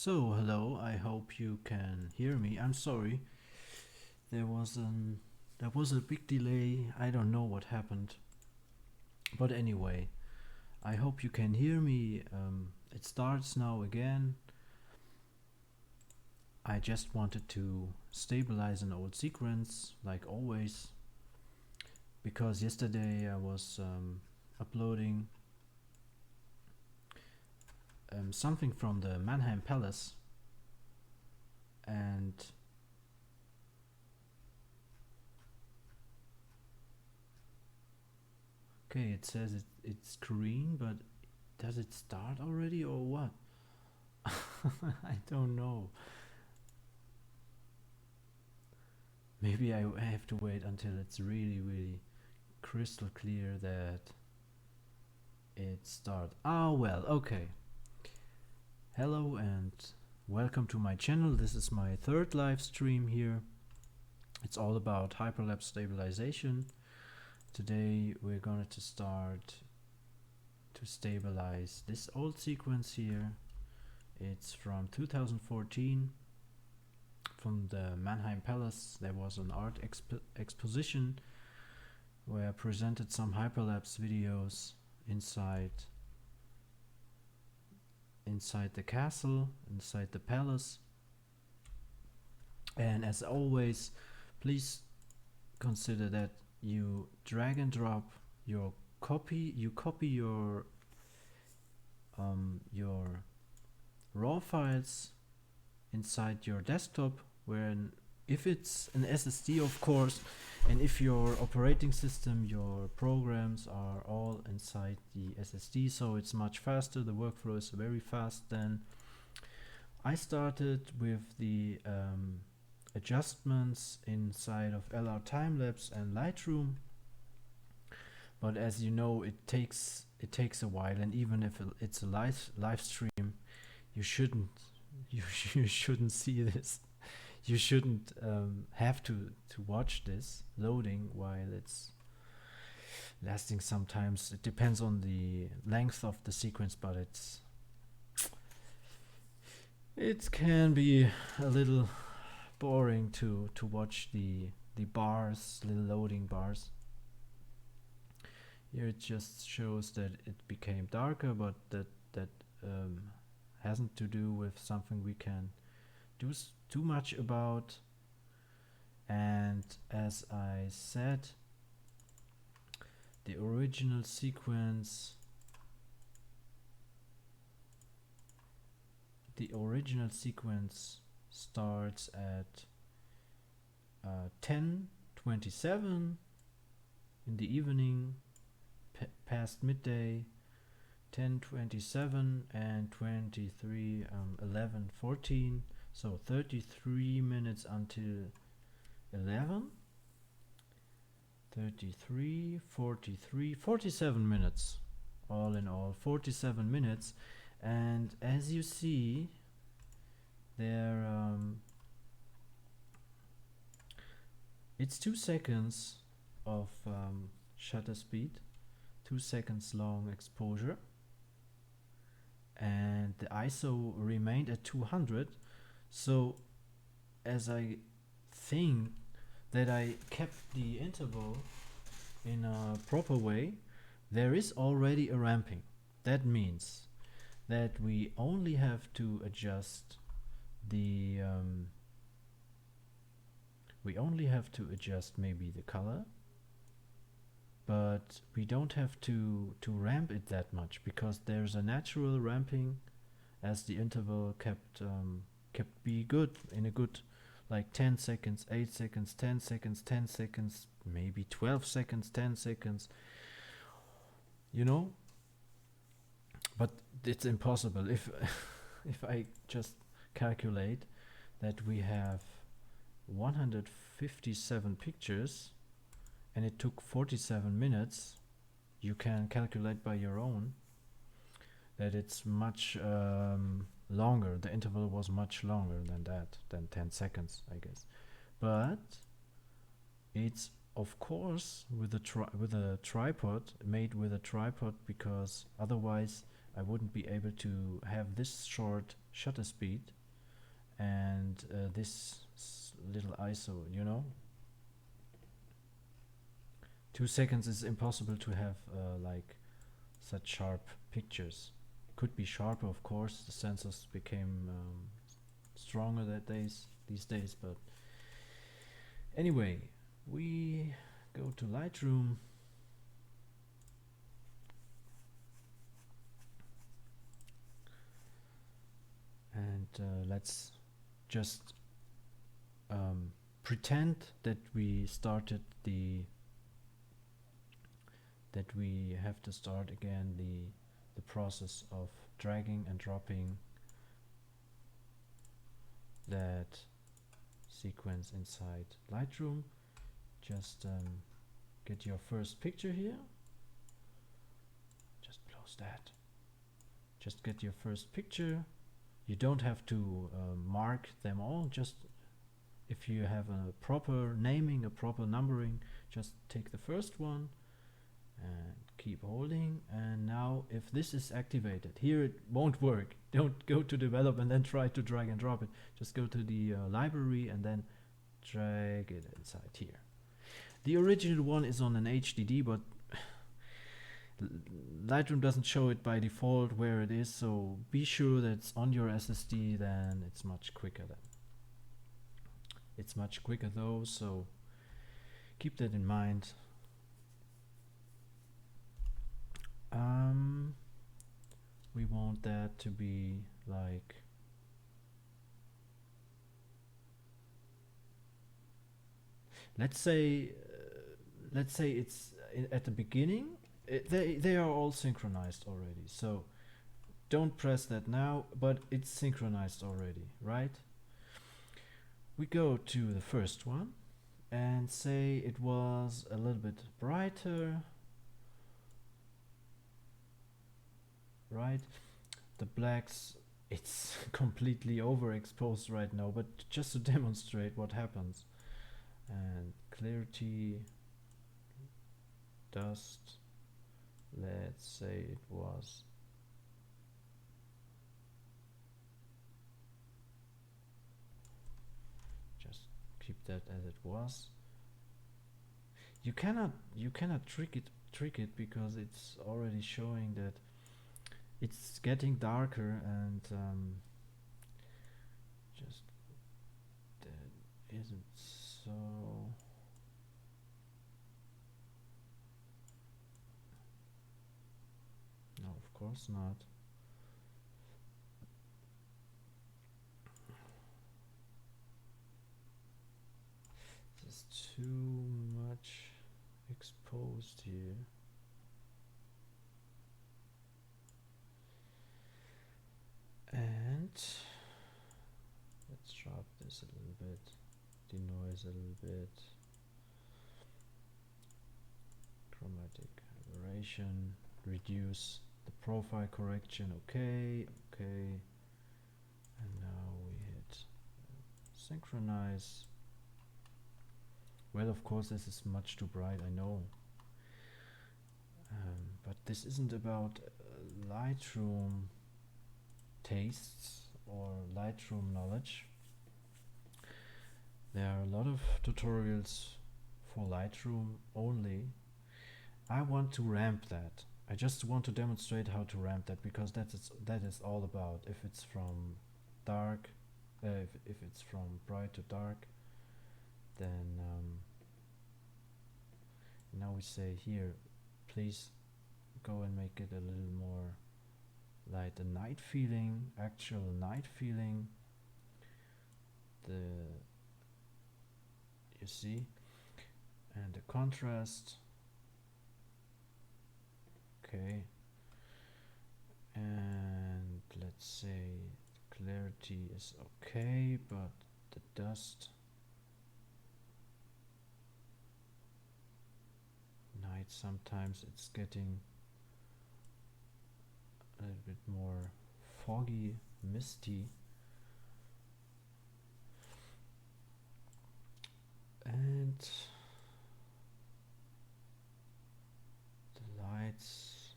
So hello, I hope you can hear me. I'm sorry, there was a big delay. I don't know what happened, but anyway, I hope you can hear me. It starts now again. I just wanted to stabilize an old sequence, like always, because yesterday I was uploading something from the Mannheim Palace, and okay, it says it's green, but does it start already or what? I don't know. Maybe I have to wait until it's really crystal clear that it starts. Ah, well, okay. Hello and welcome to my channel. This is my third live stream here. It's all about Hyperlapse Stabilization. Today we're going to start to stabilize this old sequence here. It's from 2014 from the Mannheim Palace. There was an art exposition where I presented some hyperlapse videos inside the castle, inside the palace. And as always, please consider that you drag and drop your copy. You copy your raw files inside your desktop, if it's an SSD, of course, and if your operating system, your programs are all inside the SSD, so it's much faster. The workflow is very fast. Then I started with the adjustments inside of LRTimelapse and Lightroom, but as you know, it takes a while, and even if it's a live stream, you shouldn't see this. You shouldn't have to watch this loading while it's lasting. Sometimes it depends on the length of the sequence, but it can be a little boring to watch the bars, little loading bars. Here it just shows that it became darker, but that hasn't to do with something we can do too much about. And as I said, the original sequence starts at 10:27 in the evening, past midday, 10:27 and 23 11:14, so 33 minutes until 11, 33 43 47 minutes, all in all 47 minutes. And as you see there, it's 2 seconds of shutter speed, 2 seconds long exposure, and the ISO remained at 200. So as I think that I kept the interval in a proper way, there is already a ramping. That means that we only have to adjust the maybe the color, but we don't have to ramp it that much, because there's a natural ramping as the interval kept be good, in a good, like 10 seconds, 8 seconds, 10 seconds, 10 seconds, maybe 12 seconds, 10 seconds, you know. But it's impossible if if I just calculate that we have 157 pictures and it took 47 minutes. You can calculate by your own that it's much longer. The interval was much longer than that, than 10 seconds, I guess. But it's of course with a tripod, made with a tripod, because otherwise I wouldn't be able to have this short shutter speed and this little ISO, you know. 2 seconds is impossible to have like such sharp pictures. Could be sharper, of course. The sensors became stronger these days, but anyway, we go to Lightroom. And let's just pretend that we started that we have to start again the process of dragging and dropping that sequence inside Lightroom. Just get your first picture here. Just close that. Just get your first picture. You don't have to mark them all. Just if you have a proper naming, a proper numbering, just take the first one and keep holding. And now if this is activated, here it won't work. Don't go to develop and then try to drag and drop it. Just go to the library and then drag it inside here. The original one is on an HDD, but Lightroom doesn't show it by default where it is, so be sure that it's on your SSD, then it's much quicker then. It's much quicker though, so keep that in mind. We want that to be like let's say it's at the beginning. They are all synchronized already, so don't press that now, but it's synchronized already, right? We go to the first one and say it was a little bit brighter, right? The blacks, it's completely overexposed right now, but just to demonstrate what happens. And clarity, dust, let's say it was just keep that as it was. You cannot trick it because it's already showing that it's getting darker, and just that isn't so. No, of course not. There's too much exposed here. And let's drop this a little bit, denoise a little bit, chromatic aberration, reduce the profile correction, okay, and now we hit synchronize. Well, of course this is much too bright, I know, but this isn't about Lightroom tastes or Lightroom knowledge. There are a lot of tutorials for Lightroom only. I want to ramp that. I just want to demonstrate how to ramp that, because that is all about. If it's from dark, if it's from bright to dark, then now we say here, please go and make it a little more like the night feeling, actual night feeling. You see, and the contrast, okay, and let's say clarity is okay, but the dust, night, sometimes it's getting a little bit more foggy, misty, and the lights,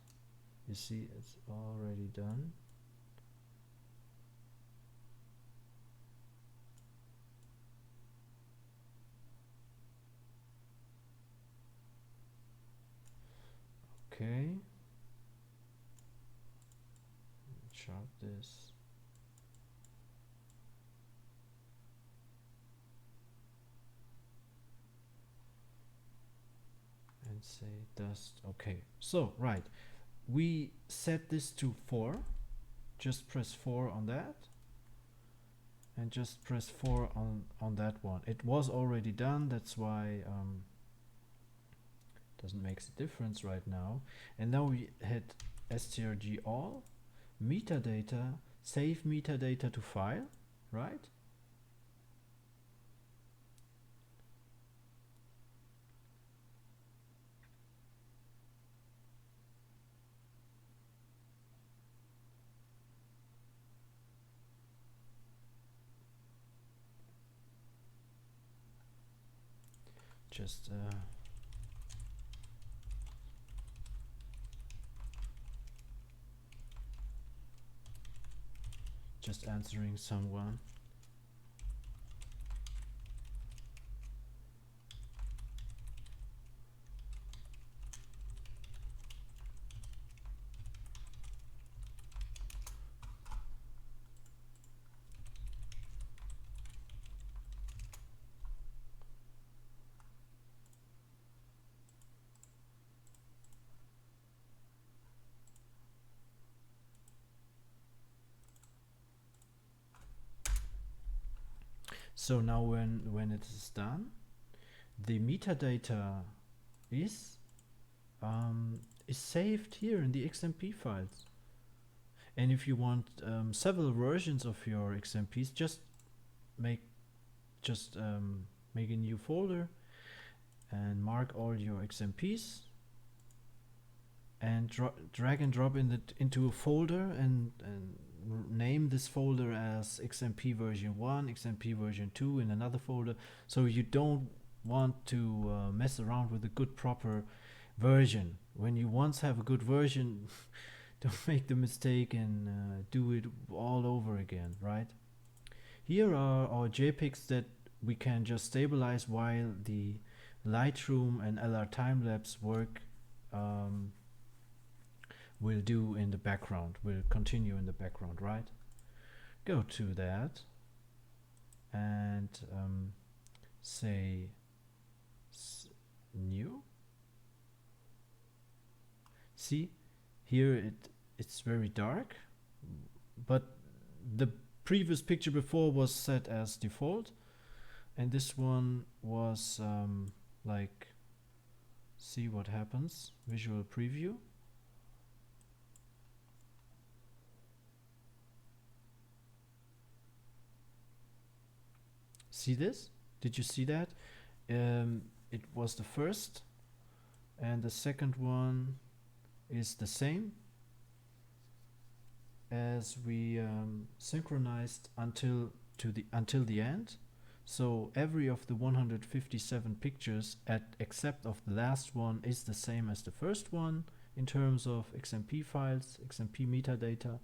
you see it's already done. this. And say dust. Okay, so right, we set this to 4. Just press 4 on that, and just press 4 on that one. It was already done, that's why doesn't make a difference right now. And now we hit strg all, metadata, save metadata to file, right? Just answering someone. So now when it is done, the metadata is saved here in the XMP files. And if you want several versions of your XMPs, just make a new folder and mark all your XMPs and drag and drop into a folder and name this folder as XMP version 1, XMP version 2 in another folder. So you don't want to mess around with a good proper version. When you once have a good version, don't make the mistake and do it all over again, right? Here are our JPEGs that we can just stabilize while the Lightroom and LRTimelapse work will do in the background, will continue in the background, right? Go to that and say new. See, here it's very dark, but the previous picture before was set as default, and this one was like, see what happens, visual preview. See this? Did you see that? It was the first, and the second one is the same as we synchronized until the end. So every of the 157 pictures except of the last one is the same as the first one in terms of XMP files, XMP metadata.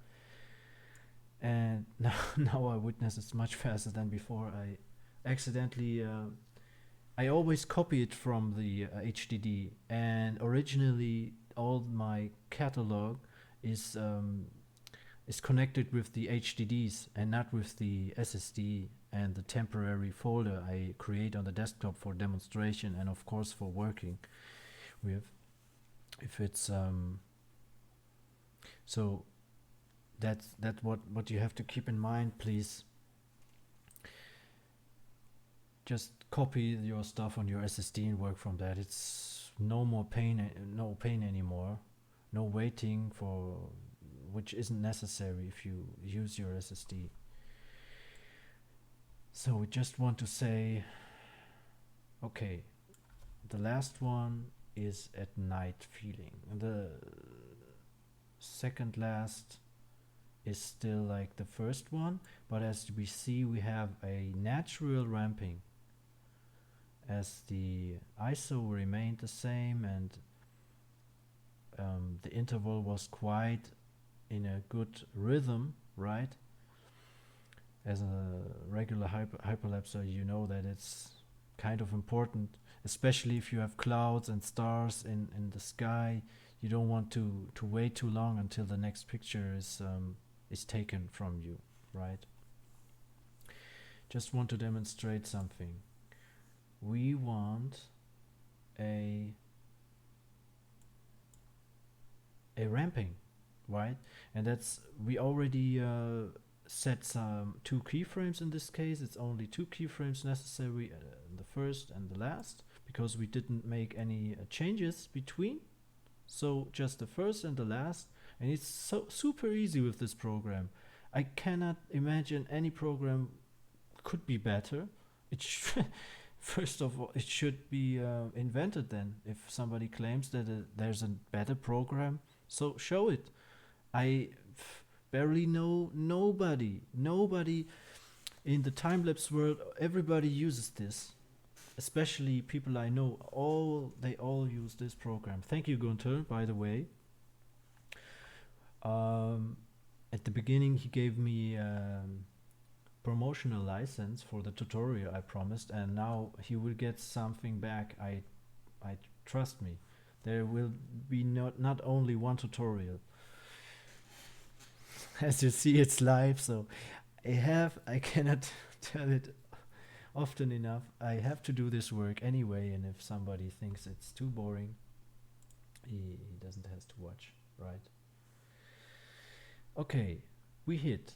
And now our witness is much faster than before. I accidentally I always copy it from the HDD, and originally all my catalog is connected with the HDDs and not with the SSD and the temporary folder I create on the desktop for demonstration and of course for working with. If it's so that's what you have to keep in mind, please. Just copy your stuff on your SSD and work from that. It's no more pain, no pain anymore. No waiting for, which isn't necessary if you use your SSD. So we just want to say, okay, the last one is at night feeling. And the second last is still like the first one, but as we see, we have a natural ramping as the ISO remained the same, and the interval was quite in a good rhythm, right? As a regular hyperlapser, you know that it's kind of important, especially if you have clouds and stars in the sky. You don't want to wait too long until the next picture is is taken from you, right? Just want to demonstrate something. We want a ramping, right? And that's, we already set some 2 keyframes in this case. It's only 2 keyframes necessary, the first and the last, because we didn't make any changes between. So just the first and the last, and it's so super easy with this program. I cannot imagine any program could be better. It first of all, it should be invented then. If somebody claims that there's a better program, so show it. I barely know nobody in the time-lapse world. Everybody uses this, especially people I know. They all use this program. Thank you, Gunther, by the way. At the beginning, he gave me promotional license for the tutorial I promised, and now he will get something back. I trust me. There will be not only one tutorial. As you see, it's live, so I cannot tell it often enough. I have to do this work anyway, and if somebody thinks it's too boring, he doesn't have to watch, right? Okay, we hit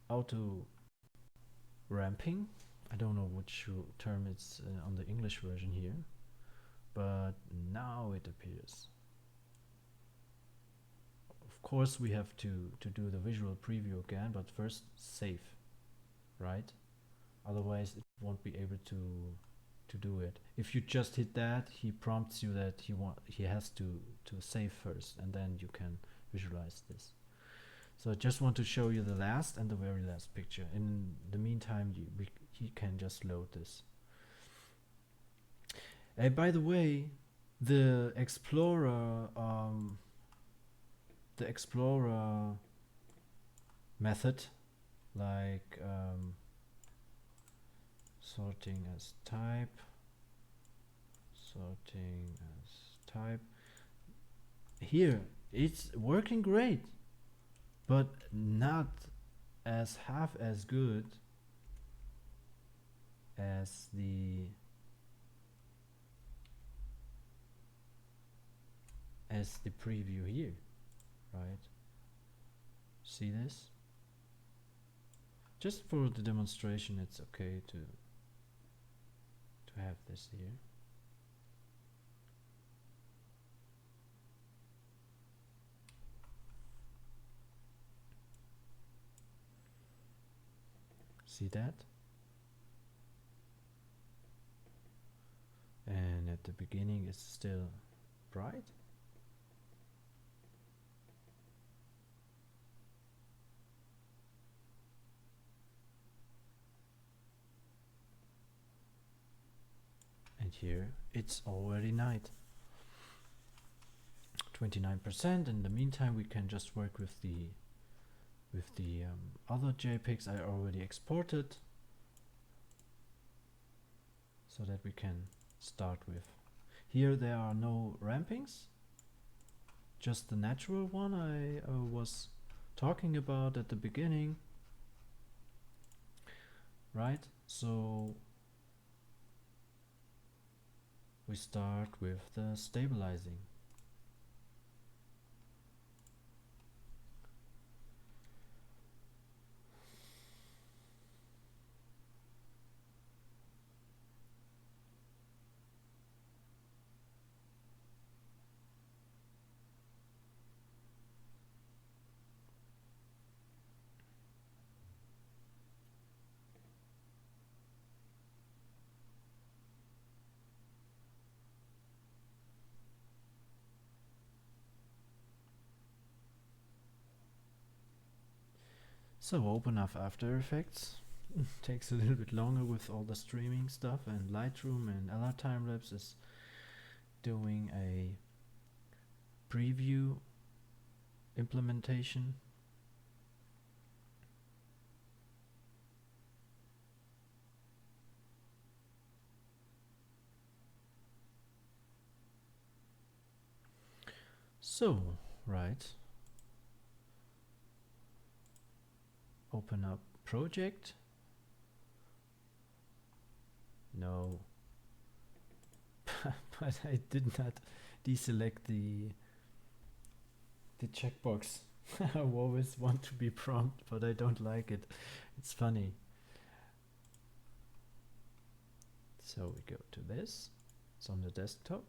auto ramping. I don't know which term it's on the English version here, but now it appears. Of course, we have to do the visual preview again, but first save, right? Otherwise, it won't be able to do it. If you just hit that, he prompts you that he has to save first, and then you can visualize this. So I just want to show you the last and the very last picture. In the meantime, he can just load this. By the way, the Explorer method, like sorting as type, here it's working great, but not half as good as the preview here, right? See this? Just for the demonstration, it's okay to have this here. See that? And at the beginning it's still bright. And here it's already night. 29%. In the meantime, we can just work with the other JPEGs I already exported, so that we can start with. Here there are no rampings, just the natural one I was talking about at the beginning, right? So we start with the stabilizing. So open up After Effects. Takes a little bit longer with all the streaming stuff, and Lightroom and LRTimelapse is doing a preview implementation. So, right. open up project. No. But I did not deselect the checkbox. I always want to be prompt, but I don't like it. It's funny. So we go to this. It's on the desktop.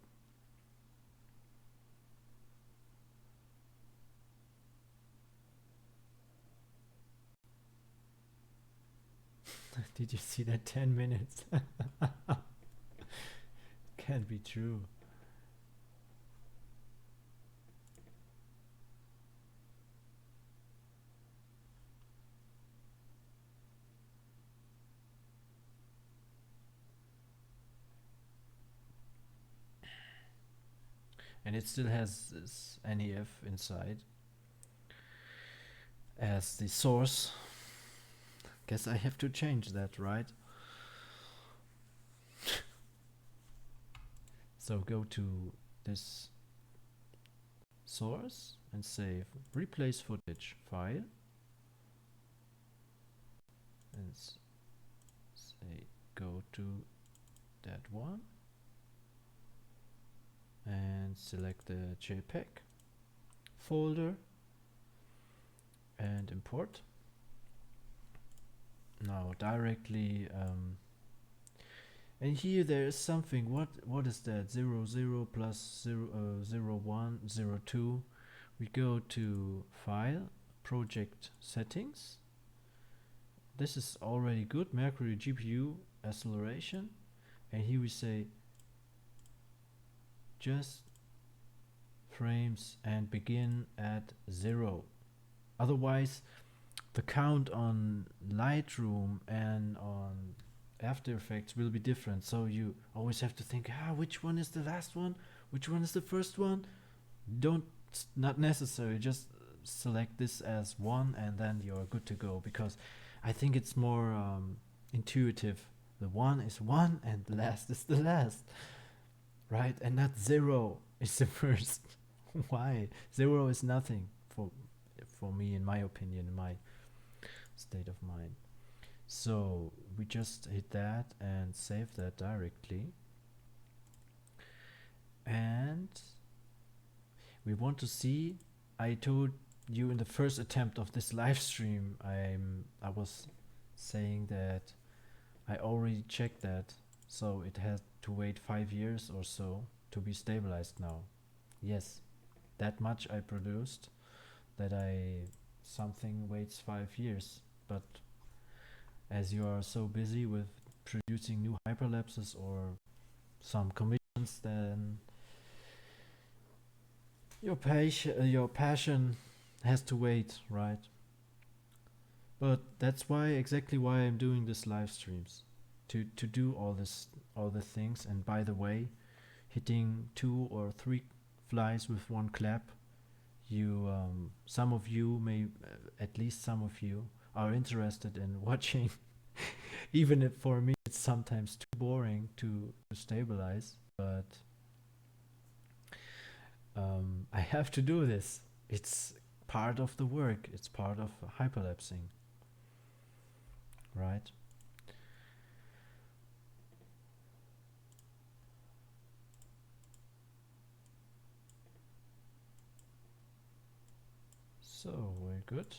Did you see that 10 minutes? Can't be true. And it still has this NEF inside as the source. Guess I have to change that, right? So go to this source and save replace footage file and say go to that one and select the JPEG folder and import. Now directly and here there is something. What is that? 00 plus 01 02. We go to file, project settings. This is already good. Mercury GPU acceleration, and here we say just frames and begin at 0. Otherwise the count on Lightroom and on After Effects will be different, so you always have to think, which one is the last one, which one is the first one. Not necessary, just select this as 1 and then you're good to go, because I think it's more intuitive. The 1 is 1 and the last is the last, right? And not 0 is the first. Why? 0 is nothing for me, in my opinion, in my state of mind. So we just hit that and save that directly, and we want to see. I told you in the first attempt of this live stream, I was saying that I already checked that, so it had to wait 5 years or so to be stabilized now. Yes, that much I produced, that something waits 5 years, but as you are so busy with producing new hyperlapses or some commissions, then your passion has to wait, right? But that's exactly why I'm doing this live streams, to do all the things. And by the way, hitting 2 or 3 flies with one clap, some of you may, at least some of you, are interested in watching. Even if for me it's sometimes too boring to stabilize, but I have to do this. It's part of the work. It's part of hyperlapsing, right? So we're good.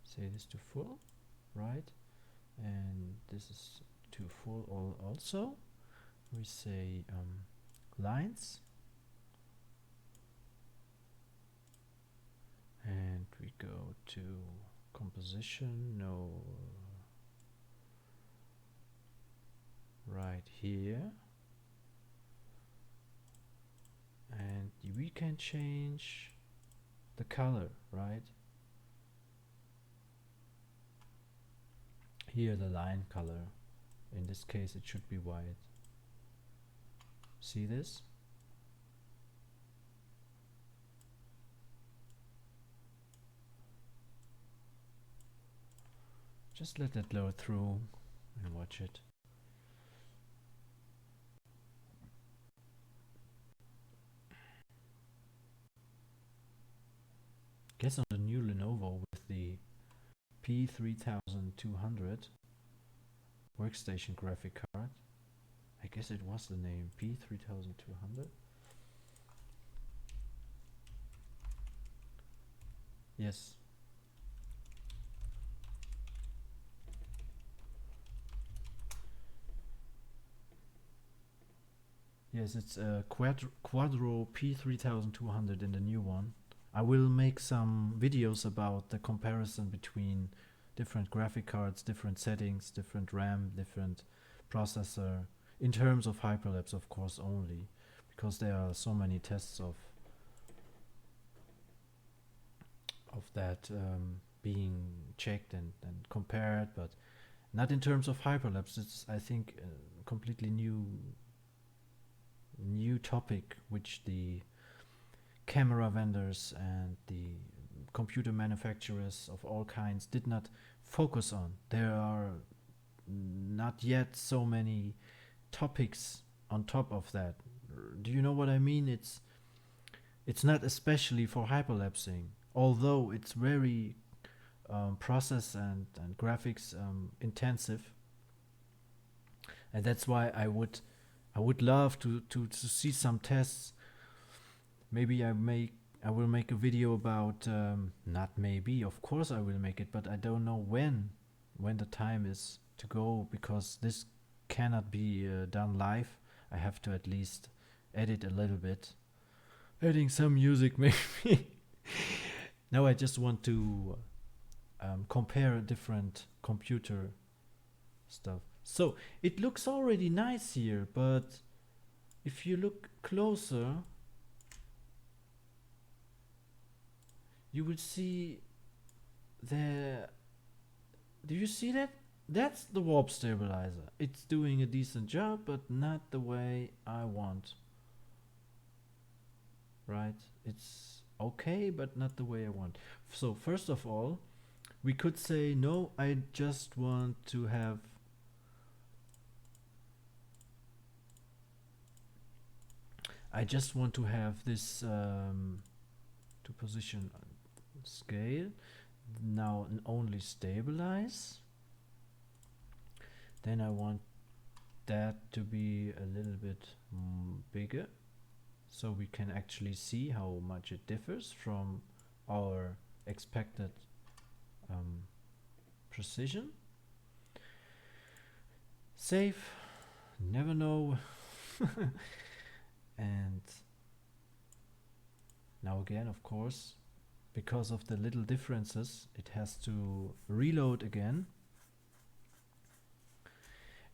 Say this to full, right? And this is to full also. We say lines, and we go to composition, no, right here, and we can change the color, right? Here the line color, in this case it should be white. See this? Just let that load through and watch it. Guess on the new Lenovo with the P3200 workstation graphic card. I guess it was the name P3200. Yes. Yes, it's a Quadro P3200 in the new one. I will make some videos about the comparison between different graphic cards, different settings, different RAM, different processor, in terms of Hyperlapse, of course, only, because there are so many tests of that being checked and compared, but not in terms of Hyperlapse. It's, I think, a completely new topic which the camera vendors and the computer manufacturers of all kinds did not focus on. There are not yet so many topics on top of that. Do you know what I mean? It's not especially for hyperlapsing, although it's very process and graphics intensive, and that's why I would love to see some tests. Maybe I will make a video about not maybe, of course I will make it, but I don't know when the time is to go, because this cannot be done live. I have to at least edit a little bit, adding some music maybe. Now I just want to compare different computer stuff. So it looks already nice here, but if you look closer, you will see there. Do you see that? That's the warp stabilizer. It's doing a decent job, but not the way I want. Right? It's okay, but not the way I want. So first of all, we could say, no, I just want to have this to position scale. Now only stabilize. Then I want that to be a little bit bigger, so we can actually see how much it differs from our expected precision. Save, never know. And now again, of course, because of the little differences, it has to reload again.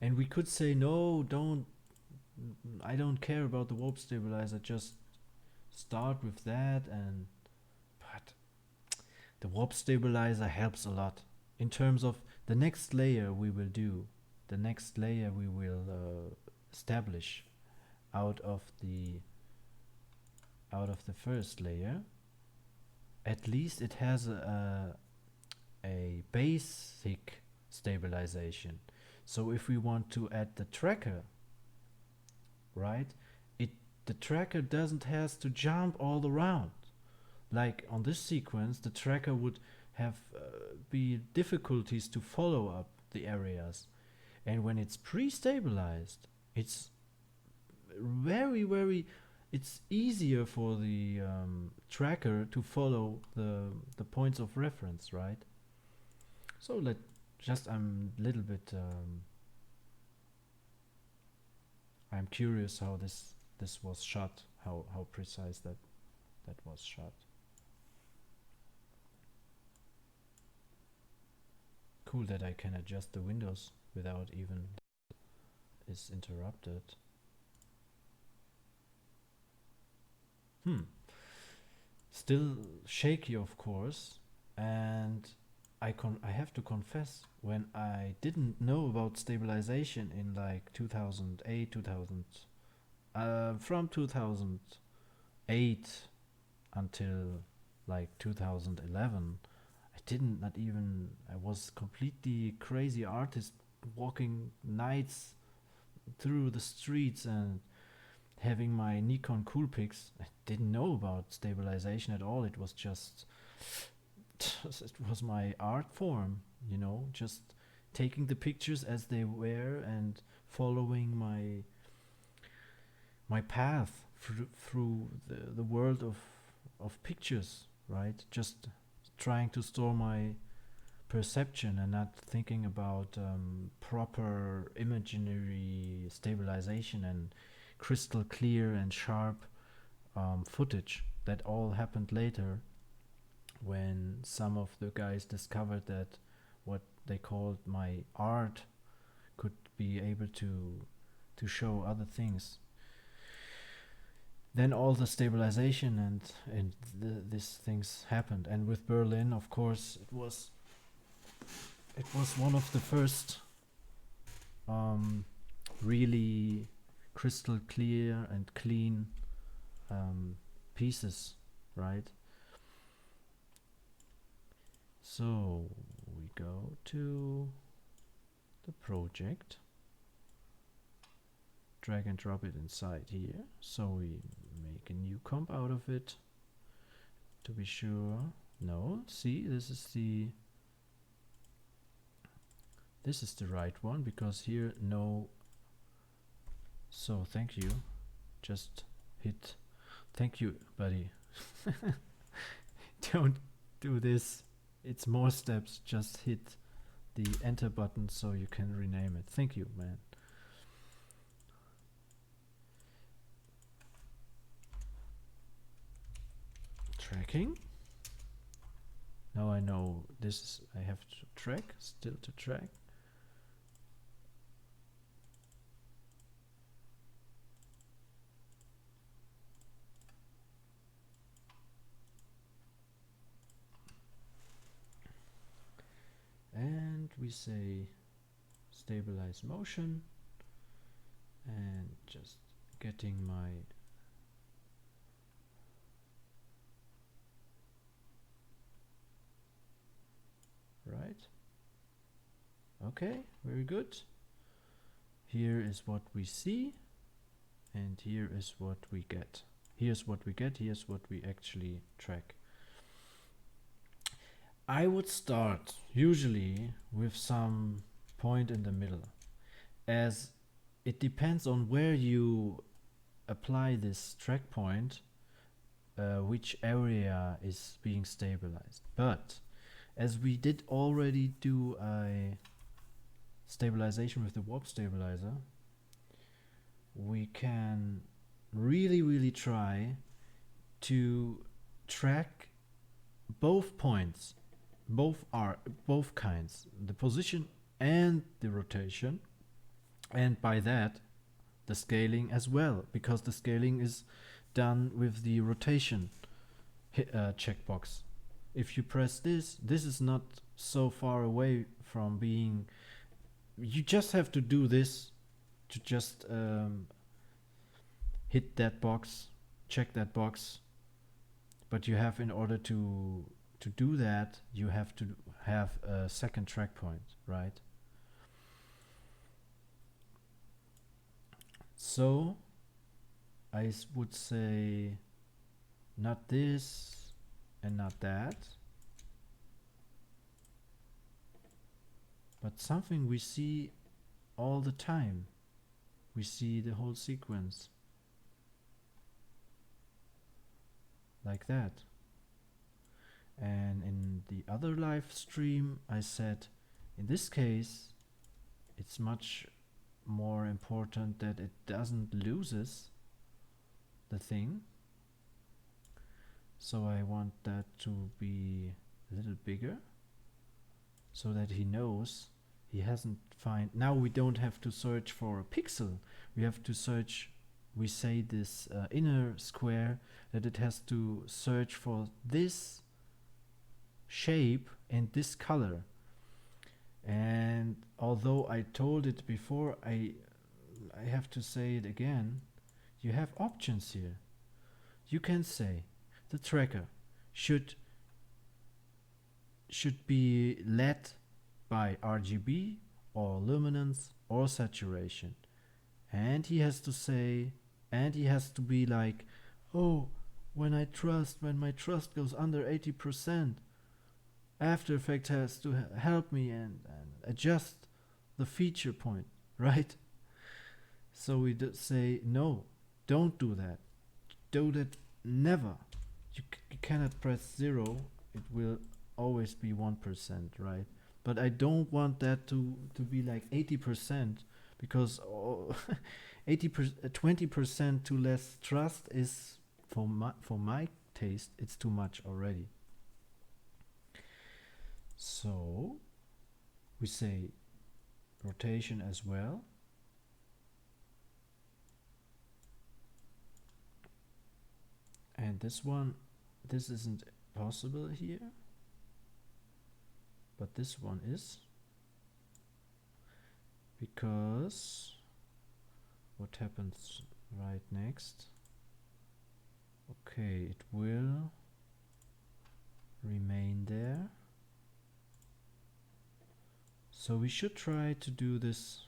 And we could say, no, I don't care about the warp stabilizer, just start with that. But the warp stabilizer helps a lot in terms of the next layer we will do. The next layer we will establish out of the first layer. At least it has a basic stabilization. So if we want to add the tracker, right, the tracker doesn't have to jump all around. Like on this sequence, the tracker would have be difficulties to follow up the areas. And when it's pre-stabilized, it's very it's easier for the tracker to follow the points of reference, right? So I'm a little bit I'm curious how this was shot, how precise that was shot. Cool that I can adjust the windows without even is interrupted. Still shaky, of course, and I have to confess, when I didn't know about stabilization in like 2008, from 2008 until like 2011, I didn't not even I was completely crazy artist walking nights through the streets and having my Nikon Coolpix. I didn't know about stabilization at all. It was just it was my art form, you know, just taking the pictures as they were and following my path through the world of pictures, right? Just trying to store my perception and not thinking about proper imaginary stabilization and crystal clear and sharp footage. That all happened later when some of the guys discovered that what they called my art could be able to show other things. Then all the stabilization and these things happened. And with Berlin, of course, it was one of the first really crystal clear and clean pieces, right? So we go to the project, drag and drop it inside here. So we make a new comp out of it to be sure. No, see, this is the right one, because here no. So thank you. Just hit. Thank you, buddy. Don't do this. It's more steps. Just hit the enter button so you can rename it. Thank you, man. Tracking. Now I know this is, I have to track, still to track. And we say stabilize motion and just getting my right. Okay, very good. Here is what we see and here is what we get. Here's what we get, here's what we actually track. I would start usually with some point in the middle, as it depends on where you apply this track point, which area is being stabilized. But as we did already do a stabilization with the warp stabilizer, we can really try to track both points, both kinds, the position and the rotation, and by that the scaling as well, because the scaling is done with the rotation checkbox. If you press this is not so far away from being, you just have to do this to just hit that box, check that box, but you have, in order to do that, you have to have a second track point, right? So I would say not this and not that, but something we see all the time. We see the whole sequence like that. And in the other live stream I said, in this case it's much more important that it doesn't loses the thing. So I want that to be a little bigger, so that he knows he hasn't find. Now we don't have to search for a pixel. We have to search, we say this inner square, that it has to search for this shape and this color. And although I told it before, I have to say it again. you have options here. You can say the tracker should be led by RGB or luminance or saturation. And he has to say, and he has to be like, oh, when my trust goes under 80%, After Effects has to help me and adjust the feature point, right? So we say, no, don't do that. Do that never. You cannot press 0. It will always be 1%, right? But I don't want that to be like 80%, because 20% to less trust is, for my taste, it's too much already. So we say rotation as well. And this one, this isn't possible here, but this one is, because what happens right next? Okay, it will remain there. So we should try to do this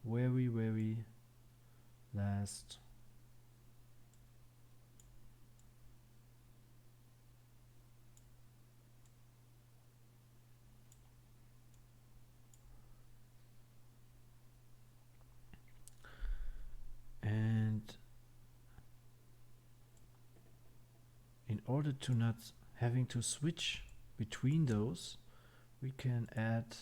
very, very last. And in order to not having to switch between those, we can add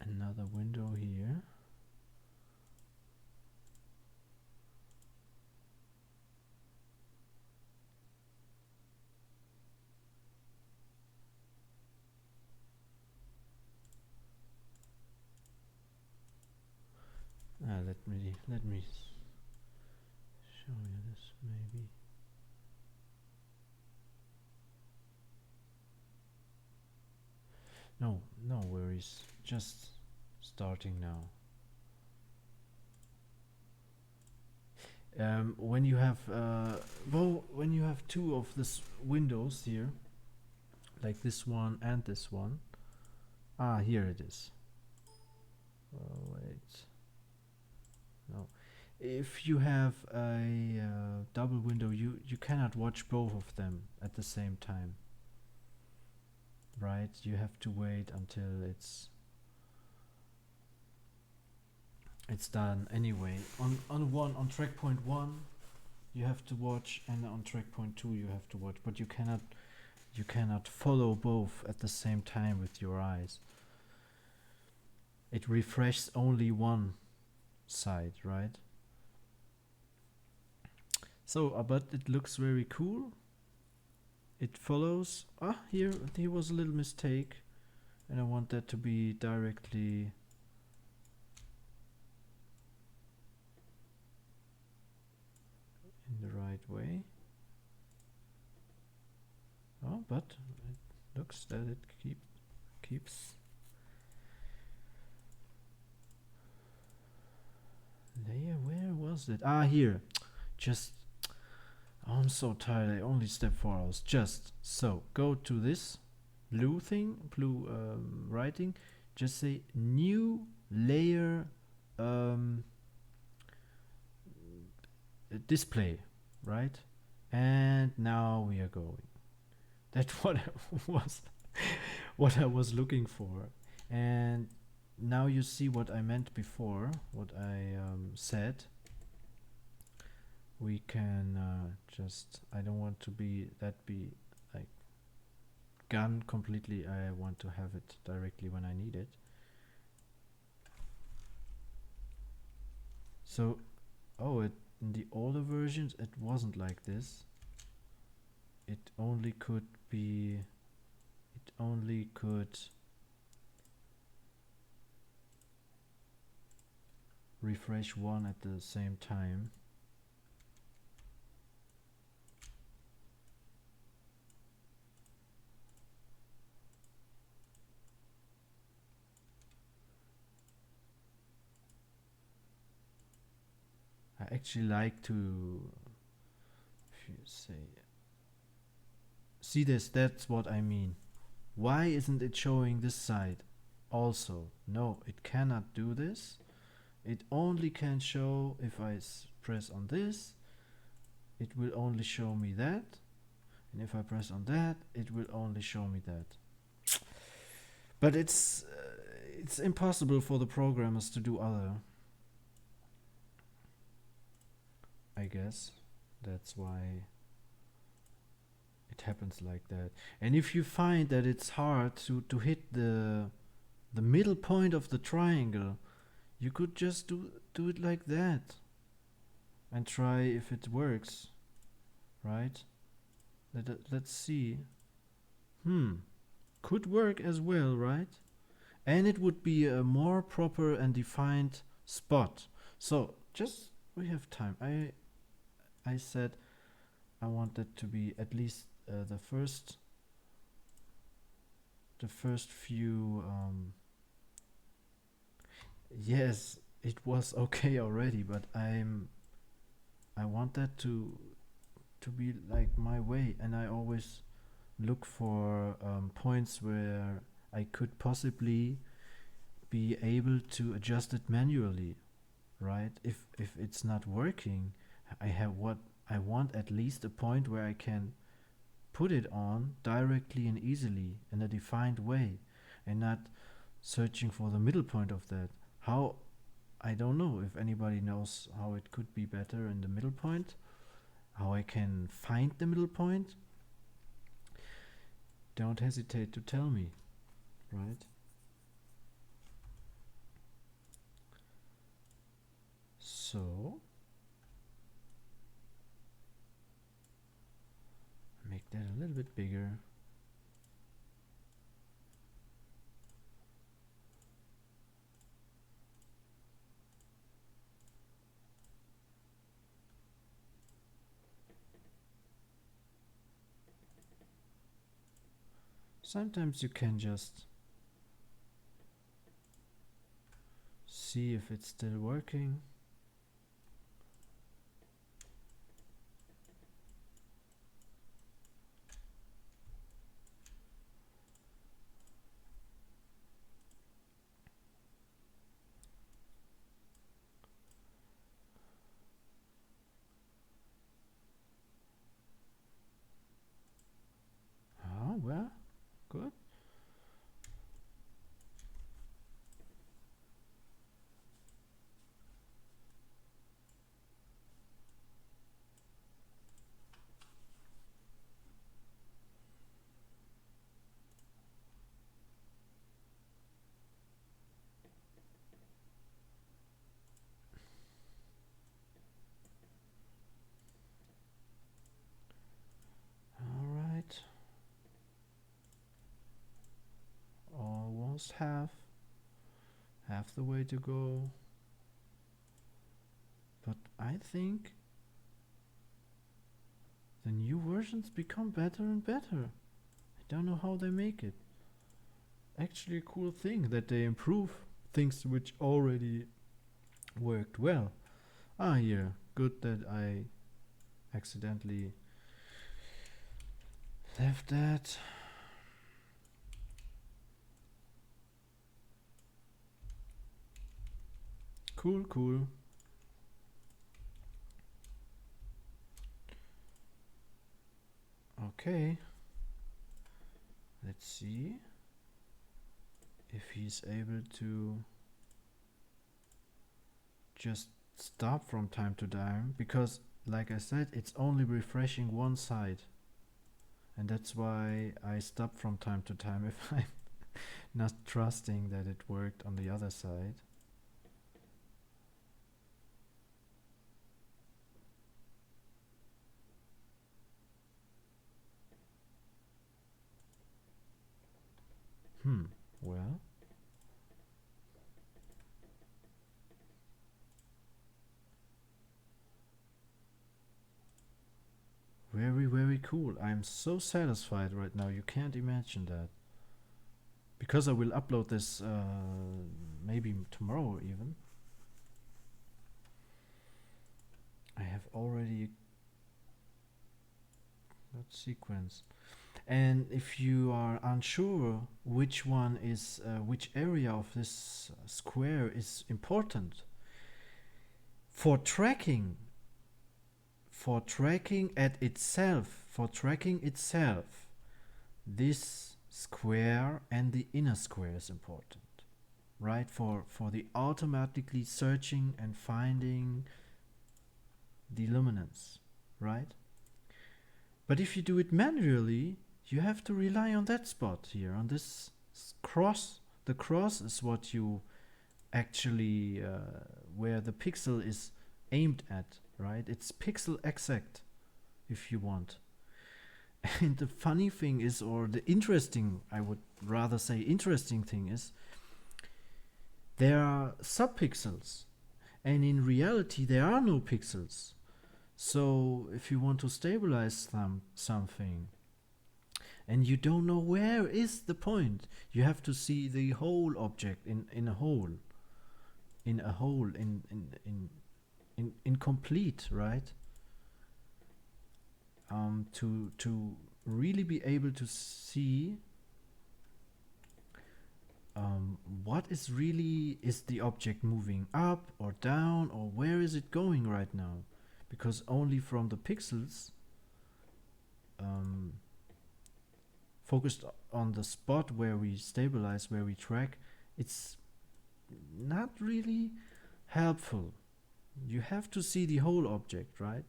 another window here. Let me show you this maybe. No worries. Just starting now. When you have when you have two of these windows here, like this one and this one. Ah, here it is. Oh, wait. No. If you have a double window, you cannot watch both of them at the same time. Right? You have to wait until it's done anyway. On track point 1 you have to watch, and on track point 2 you have to watch, but you cannot follow both at the same time with your eyes. It refreshes only one side, right? So but it looks very cool. It follows. Here was a little mistake, and I want that to be directly in the right way. Oh, but it looks that it keeps. Layer, where was it? Here. Just, I'm so tired. I only stepped 4 hours. Just so go to this blue thing, blue writing. Just say new layer display, right? And now we are going. That's what I was looking for. And now you see what I meant before, what I said. We can I don't want to be like gone completely. I want to have it directly when I need it. So, oh, in the older versions it wasn't like this. It only could refresh one at the same time. I actually like to, if you see this, that's what I mean. Why isn't it showing this side also? No, it cannot do this. It only can show if I press on this, it will only show me that. And if I press on that, it will only show me that. But it's impossible for the programmers to do other. I guess that's why it happens like that. And if you find that it's hard to hit the middle point of the triangle, you could just do it like that and try if it works, right? Let's see. Could work as well, right? And it would be a more proper and defined spot. So just, we have time. I said I want it to be at least the first few. Yes, it was okay already, but I want that to be like my way, and I always look for points where I could possibly be able to adjust it manually, right? If it's not working, I want at least a point where I can put it on directly and easily in a defined way, and not searching for the middle point of that. How, I don't know if anybody knows how it could be better in the middle point, how I can find the middle point. Don't hesitate to tell me, right? So make that a little bit bigger. Sometimes you can just see if it's still working. Oh, well, good. All right. Almost half the way to go. But I think the new versions become better and better. I don't know how they make it. Actually a cool thing that they improve things which already worked well. Here, good that I accidentally left that. Cool. Okay. Let's see if he's able to just stop from time to time, because like I said, it's only refreshing one side, and that's why I stop from time to time if I'm not trusting that it worked on the other side. cool. I'm so satisfied right now. You can't imagine that. Because I will upload this maybe tomorrow even. I have already that sequence. And if you are unsure which one is, which area of this square is important, for tracking at itself, this square and the inner square is important, right? For the automatically searching and finding the luminance, right? But if you do it manually, you have to rely on that spot here, on this cross. The cross is what you actually, where the pixel is aimed at, right? It's pixel exact, if you want. And the funny thing is, or the interesting, I would rather say interesting thing is, there are subpixels, and in reality there are no pixels. So if you want to stabilize something, and you don't know where is the point, you have to see the whole object in a whole, in complete, right? To really be able to see what is really, is the object moving up or down, or where is it going right now? Because only from the pixels focused on the spot where we stabilize, where we track, it's not really helpful. You have to see the whole object, right?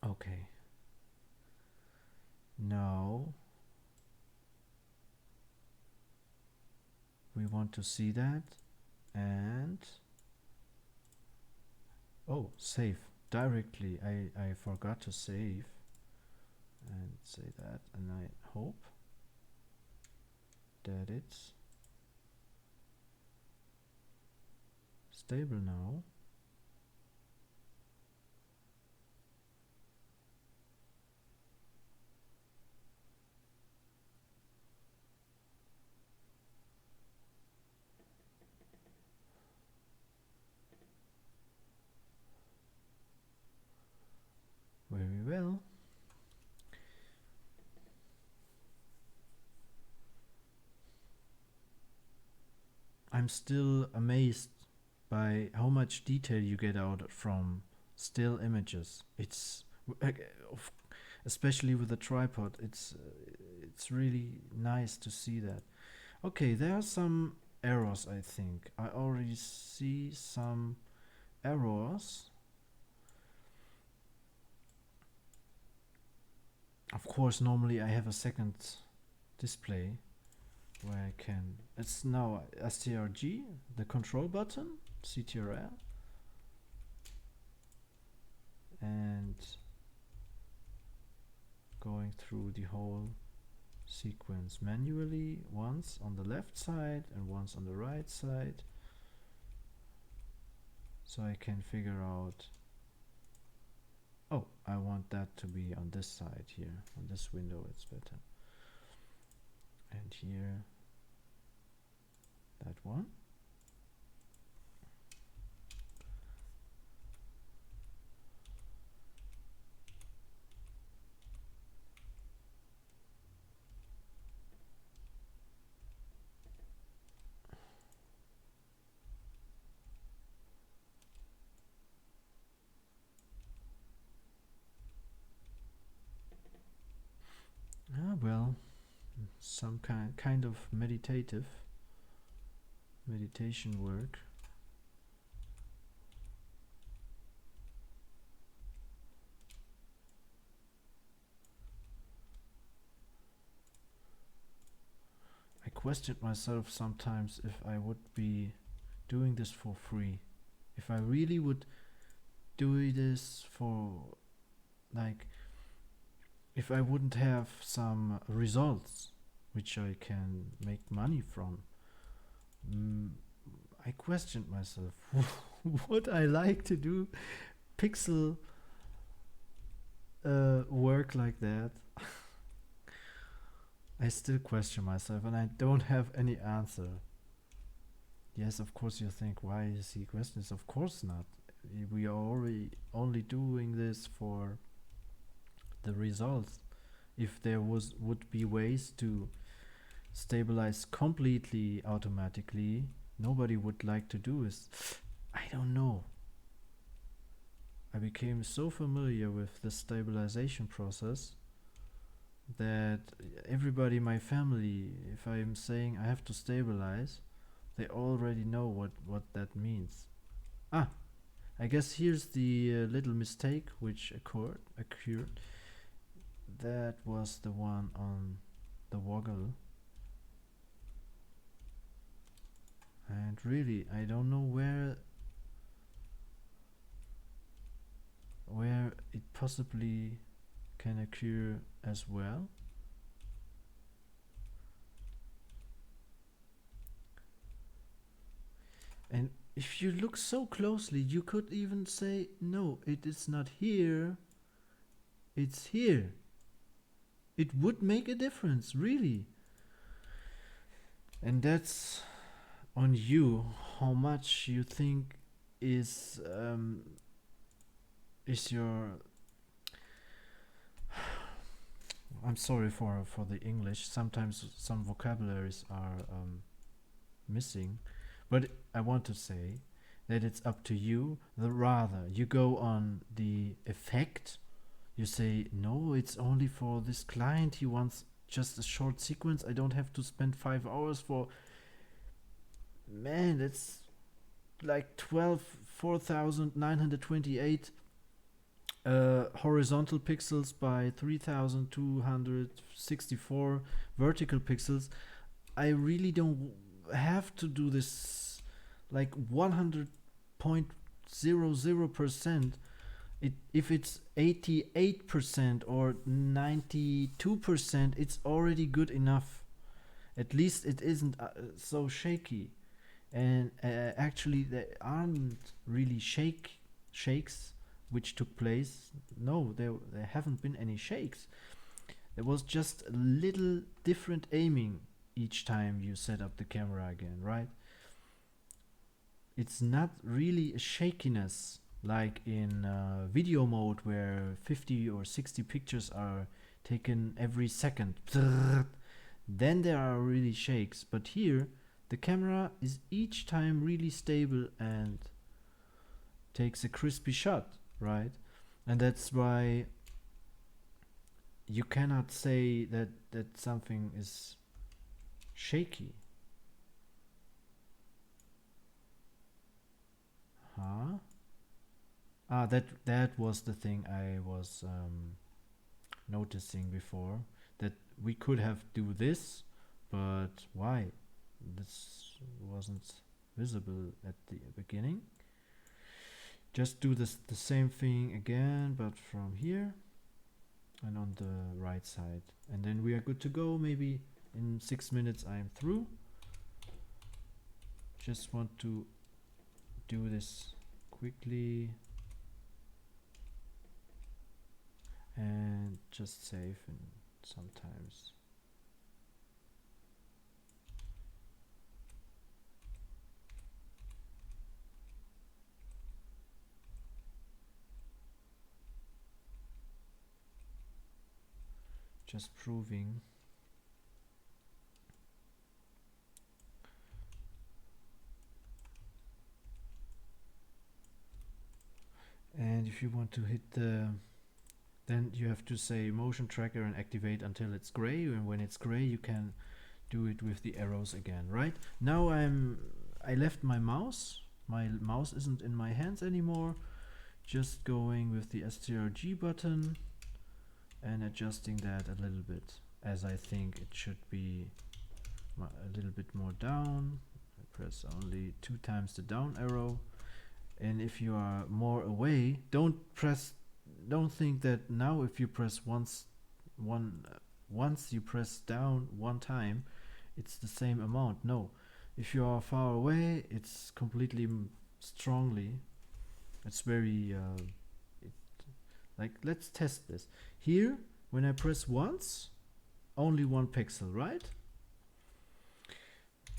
Okay. Now we want to see that, and oh, save directly. I forgot to save and say that, and I hope that it's stable now. Very well. I'm still amazed by how much detail you get out from still images. It's especially with a tripod. It's really nice to see that. Okay, there are some errors. I think I already see some errors. Of course, normally I have a second display where I can, it's now STRG, the control button, CTRL, and going through the whole sequence manually, once on the left side and once on the right side, so I can figure out, oh, I want that to be on this side here, on this window it's better, and here that one. Well, some kind of meditation work. I questioned myself sometimes if I would be doing this for free. If I really would do this for, like, if I wouldn't have some results which I can make money from. I questioned myself, would I like to do pixel work like that? I still question myself and I don't have any answer. Yes, of course you think, why is he questioning this? Of course not. We are already only doing this for the results. If there would be ways to stabilize completely automatically, nobody would like to do this. I don't know. I became so familiar with the stabilization process that everybody in my family, if I'm saying I have to stabilize, they already know what that means. Ah, I guess here's the little mistake which occurred. That was the one on the woggle. And really, I don't know where it possibly can occur as well. And if you look so closely, you could even say, no, it is not here, it's here. It would make a difference, really. And that's on you, how much you think is your... I'm sorry for the English. Sometimes some vocabularies are missing. But I want to say that it's up to you. Rather, you go on the effect. You say, no, it's only for this client. He wants just a short sequence. I don't have to spend 5 hours for... Man, that's like 4,928 horizontal pixels by 3,264 vertical pixels. I really don't have to do this like 100.00%. If it's 88% or 92%, it's already good enough. At least it isn't so shaky. And actually there aren't really shakes which took place. No, there haven't been any shakes. There was just a little different aiming each time you set up the camera again, right? It's not really a shakiness like in video mode where 50 or 60 pictures are taken every second. Then there are really shakes, but here the camera is each time really stable and takes a crispy shot, right? And that's why you cannot say that something is shaky. Huh? Ah, that was the thing I was noticing before, that we could have do this, but why? This wasn't visible at the beginning. Just do the same thing again, but from here and on the right side, and then we are good to go. Maybe in 6 minutes I am through. Just want to do this quickly and just save, and sometimes just proving. And if you want to hit the, then you have to say motion tracker and activate until it's gray, and when it's gray you can do it with the arrows again, right? Now I left my mouse isn't in my hands anymore. Just going with the STRG button and adjusting that a little bit, as I think it should be a little bit more down. I press only 2 times the down arrow. And if you are more away, don't think that now if you press once you press down 1 time, it's the same amount. No, if you are far away, it's completely strongly. It's very Like, let's test this. Here, when I press once, only 1 pixel, right?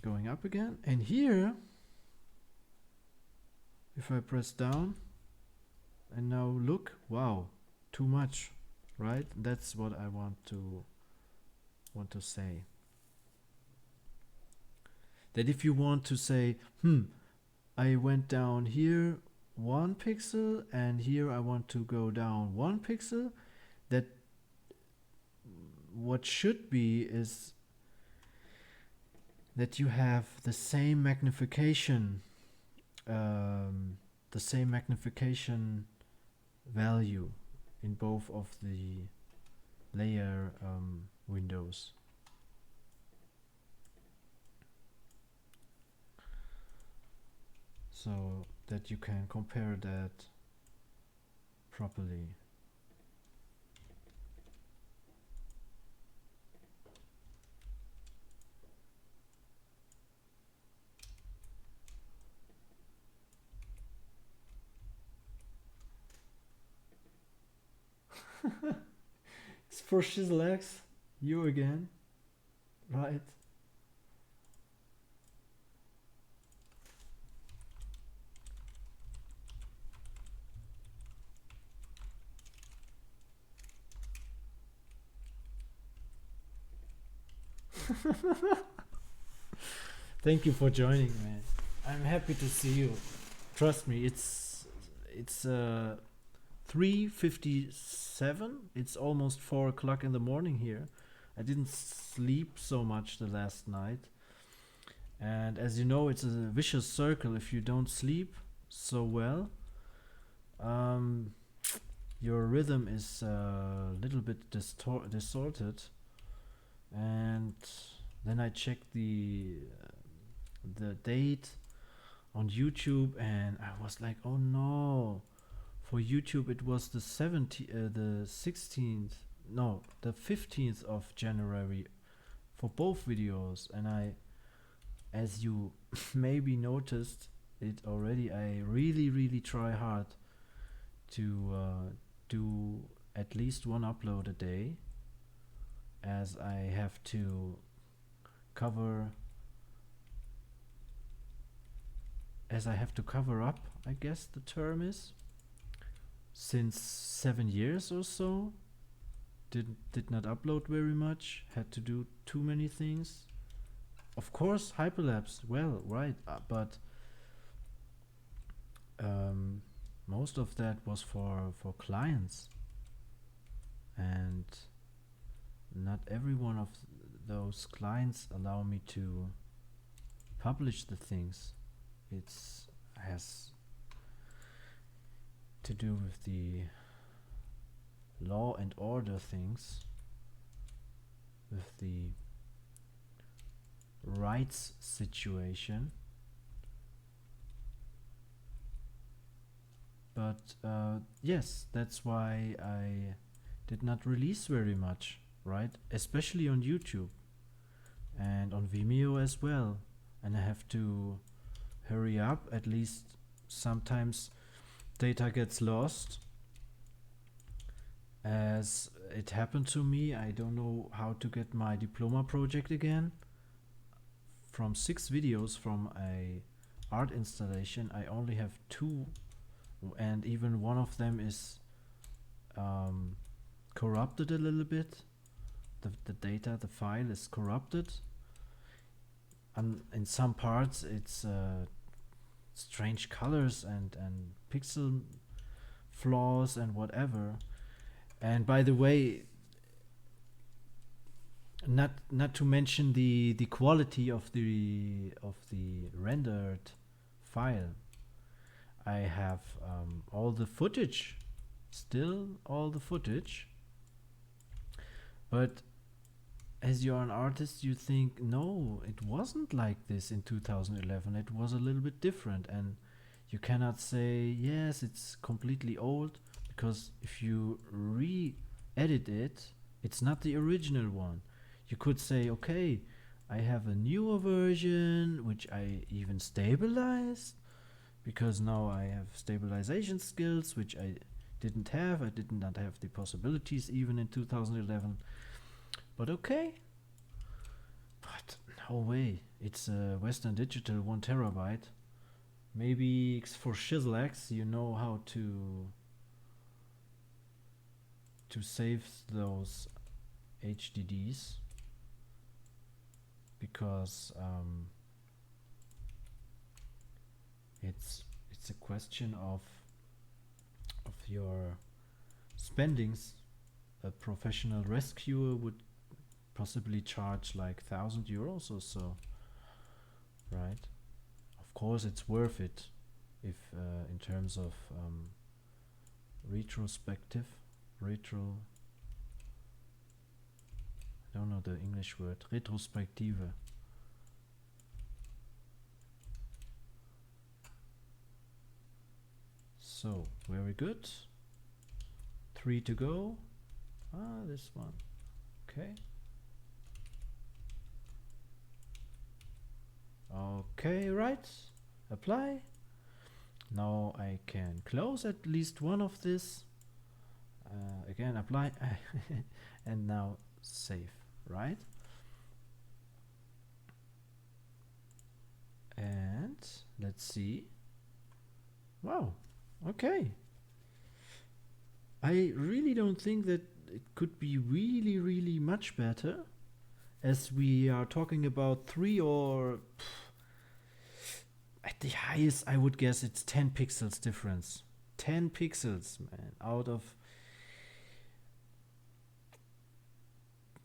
Going up again. And here, if I press down, and now look, wow, too much, right? That's what I want to say. That if you want to say, I went down here 1 pixel and here I want to go down 1 pixel, that what should be is that you have the same magnification value in both of the layer windows. So that you can compare that properly. It's for Shizzlex, you again, right? Thank you for joining, man. I'm happy to see you. Trust me, it's 3:57. It's almost 4 o'clock in the morning here. I didn't sleep so much the last night. And as you know, it's a vicious circle. If you don't sleep so well, your rhythm is a little bit distorted. And then I checked the date on YouTube, and I was like, oh no. For YouTube, it was the 15th of January for both videos. And as you maybe noticed it already, I really try hard to do at least 1 upload a day, as I have to cover up, I guess the term is. Since 7 years or so, did not upload very much, had to do too many things. Of course, Hyperlapse, well, right, but most of that was for clients, and not every one of those clients allow me to publish the things. It has to do with the law and order things, with the rights situation. But yes, that's why I did not release very much, right? Especially on YouTube and on Vimeo as well. And I have to hurry up, at least sometimes data gets lost, as it happened to me. I don't know how to get my diploma project again. From 6 videos from a art installation, I only have 2, and even one of them is corrupted a little bit. The data, the file is corrupted, and in some parts it's strange colors and pixel flaws and whatever. And by the way, not to mention the quality of the rendered file. I have all the footage, but as you're an artist, you think, no, it wasn't like this in 2011. It was a little bit different, and you cannot say, yes, it's completely old, because if you re-edit it, it's not the original one. You could say, okay, I have a newer version, which I even stabilized, because now I have stabilization skills, which I didn't have. I did not have the possibilities even in 2011. But okay. But no way. It's a Western Digital 1 terabyte. Maybe for Shizzlex you know how to save those HDDs, because it's a question of your spendings. A professional rescuer would possibly charge like 1,000 euros or so, right? Of course it's worth it if in terms of retrospective, I don't know the English word, retrospective. So very good. 3 to go. This one. Okay. Okay, right. Apply. Now I can close at least one of this. Again, apply. And now save, right? And let's see. Wow. Okay. I really don't think that it could be really, really much better, as we are talking about 3 or at the highest I would guess it's 10 pixels difference. 10 pixels, man, out of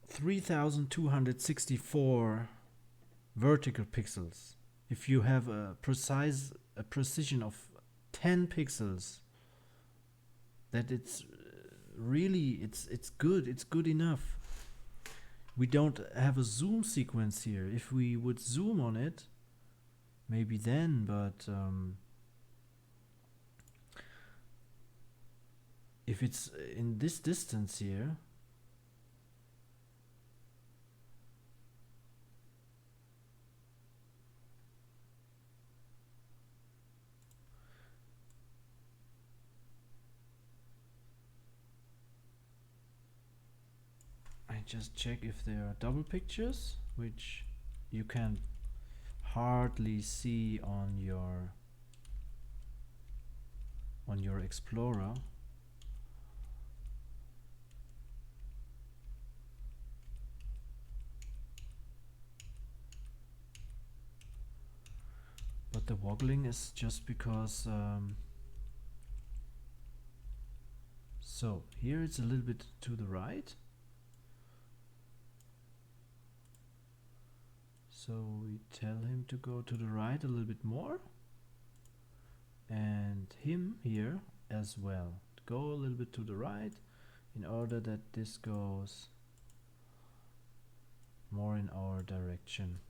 3264 vertical pixels. If you have a precision of 10 pixels, that it's really it's good. It's good enough. We don't have a zoom sequence here. If we would zoom on it, maybe then, but if it's in this distance here, I just check if there are double pictures, which you can hardly see on your Explorer. But the woggling is just because so here it's a little bit to the right. So we tell him to go to the right a little bit more, and him here as well. Go a little bit to the right in order that this goes more in our direction.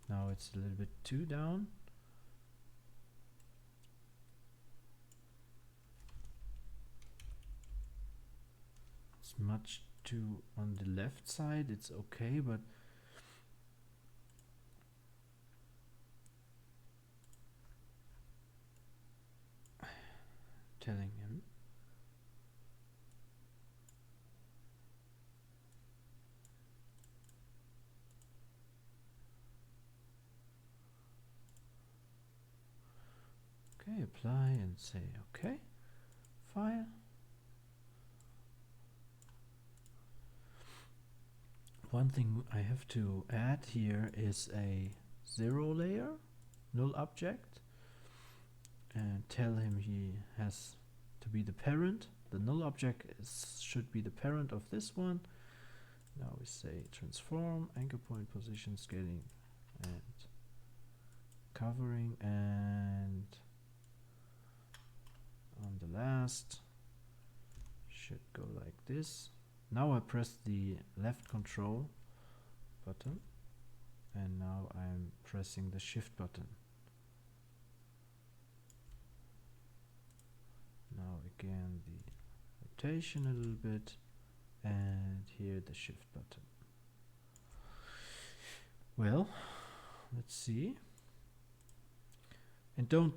Now it's a little bit too down. It's much too on the left side. It's okay, but telling him okay, apply and say okay, file. One thing I have to add here is a 0 layer, null object, and tell him he has to be the parent. The null object should be the parent of this one. Now we say transform, anchor point, position, scaling, and covering, and on the last should go like this. Now I press the left control button, and now I'm pressing the shift button. Now again the rotation a little bit, and here the shift button. Well, let's see. And you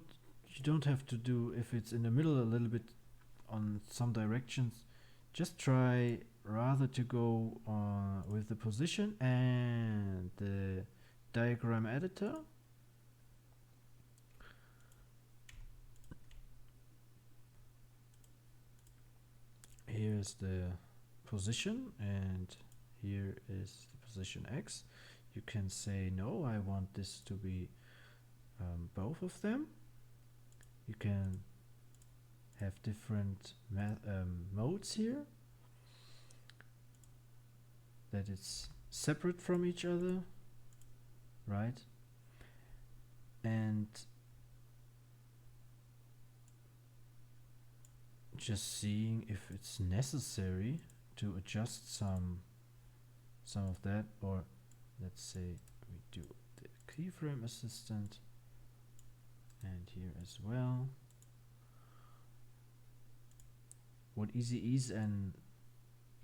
don't have to do, if it's in the middle a little bit on some directions, just try rather to go with the position and the diagram editor. Here's the position and here is the position X. You can say no, I want this to be both of them. You can have different modes here, that it's separate from each other, right? And just seeing if it's necessary to adjust some of that, or let's say we do the keyframe assistant and here as well. What easy ease and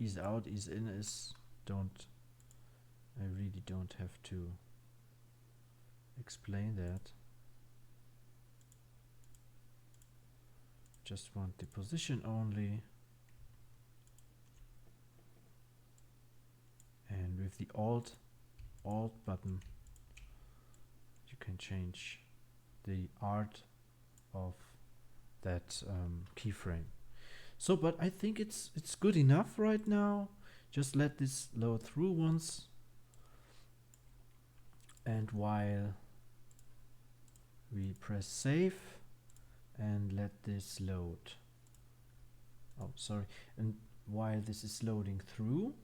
ease out, ease in is, I really don't have to explain that. Just want the position only. And with the Alt button, you can change the art of that keyframe. So, but I think it's good enough right now. Just let this load through once. And while we press save and let this load. Oh, sorry. And while this is loading through,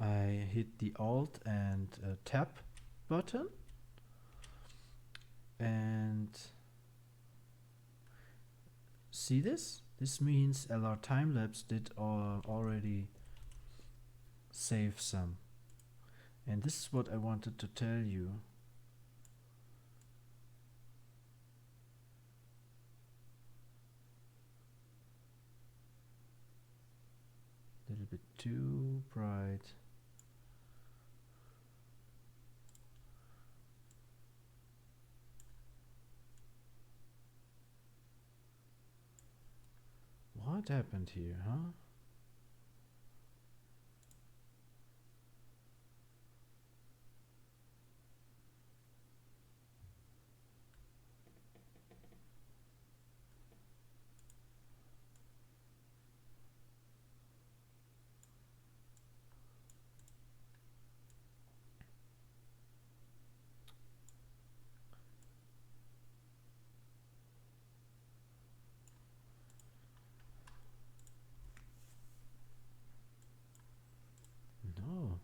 I hit the Alt and Tab button, and see this? This means LRTimelapse did already save some. And this is what I wanted to tell you. A little bit too bright. What happened here, huh? No.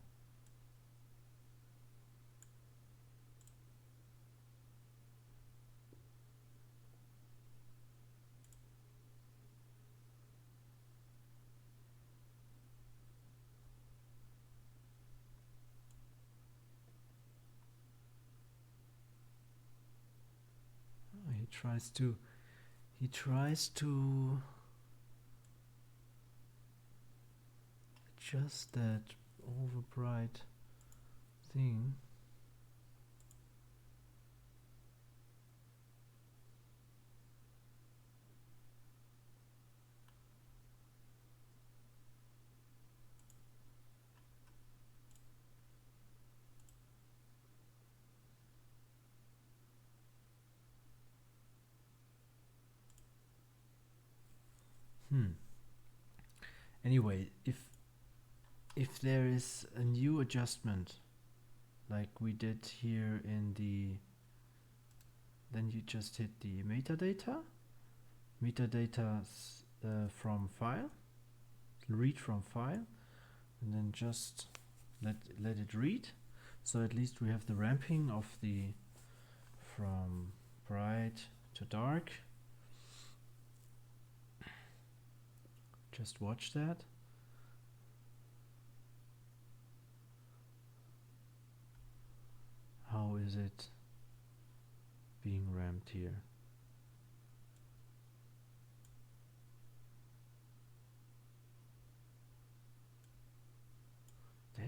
Oh, he tries to adjust that overbright thing. Anyway, if there is a new adjustment like we did here in the, then you just hit the metadata from file, read from file, and then just let it read. So at least we have the ramping of the from bright to dark. Just watch that. How is it being ramped here?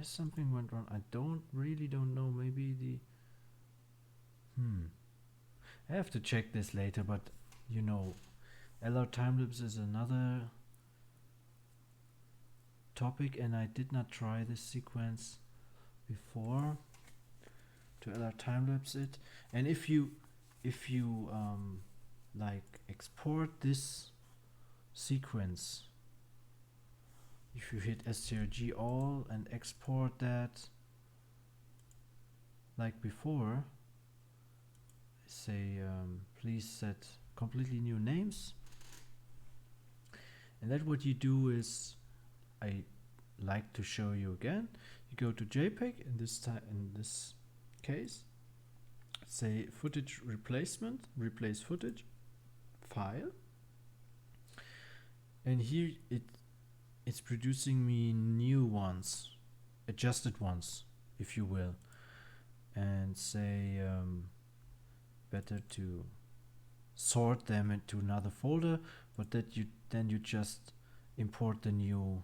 guess something went wrong. I really don't know. Maybe the I have to check this later, but you know, LRTimelapse is another topic, and I did not try this sequence before to LRTimelapse it. And if you like export this sequence, if you hit strg all and export that like before, say please set completely new names, and that what you do is, I like to show you again, you go to JPEG, in this case say footage replacement, replace footage file, and here it's producing me new ones, adjusted ones if you will, and say better to sort them into another folder, but that you just import the new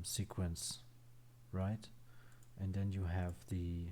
sequence, right? And then you have the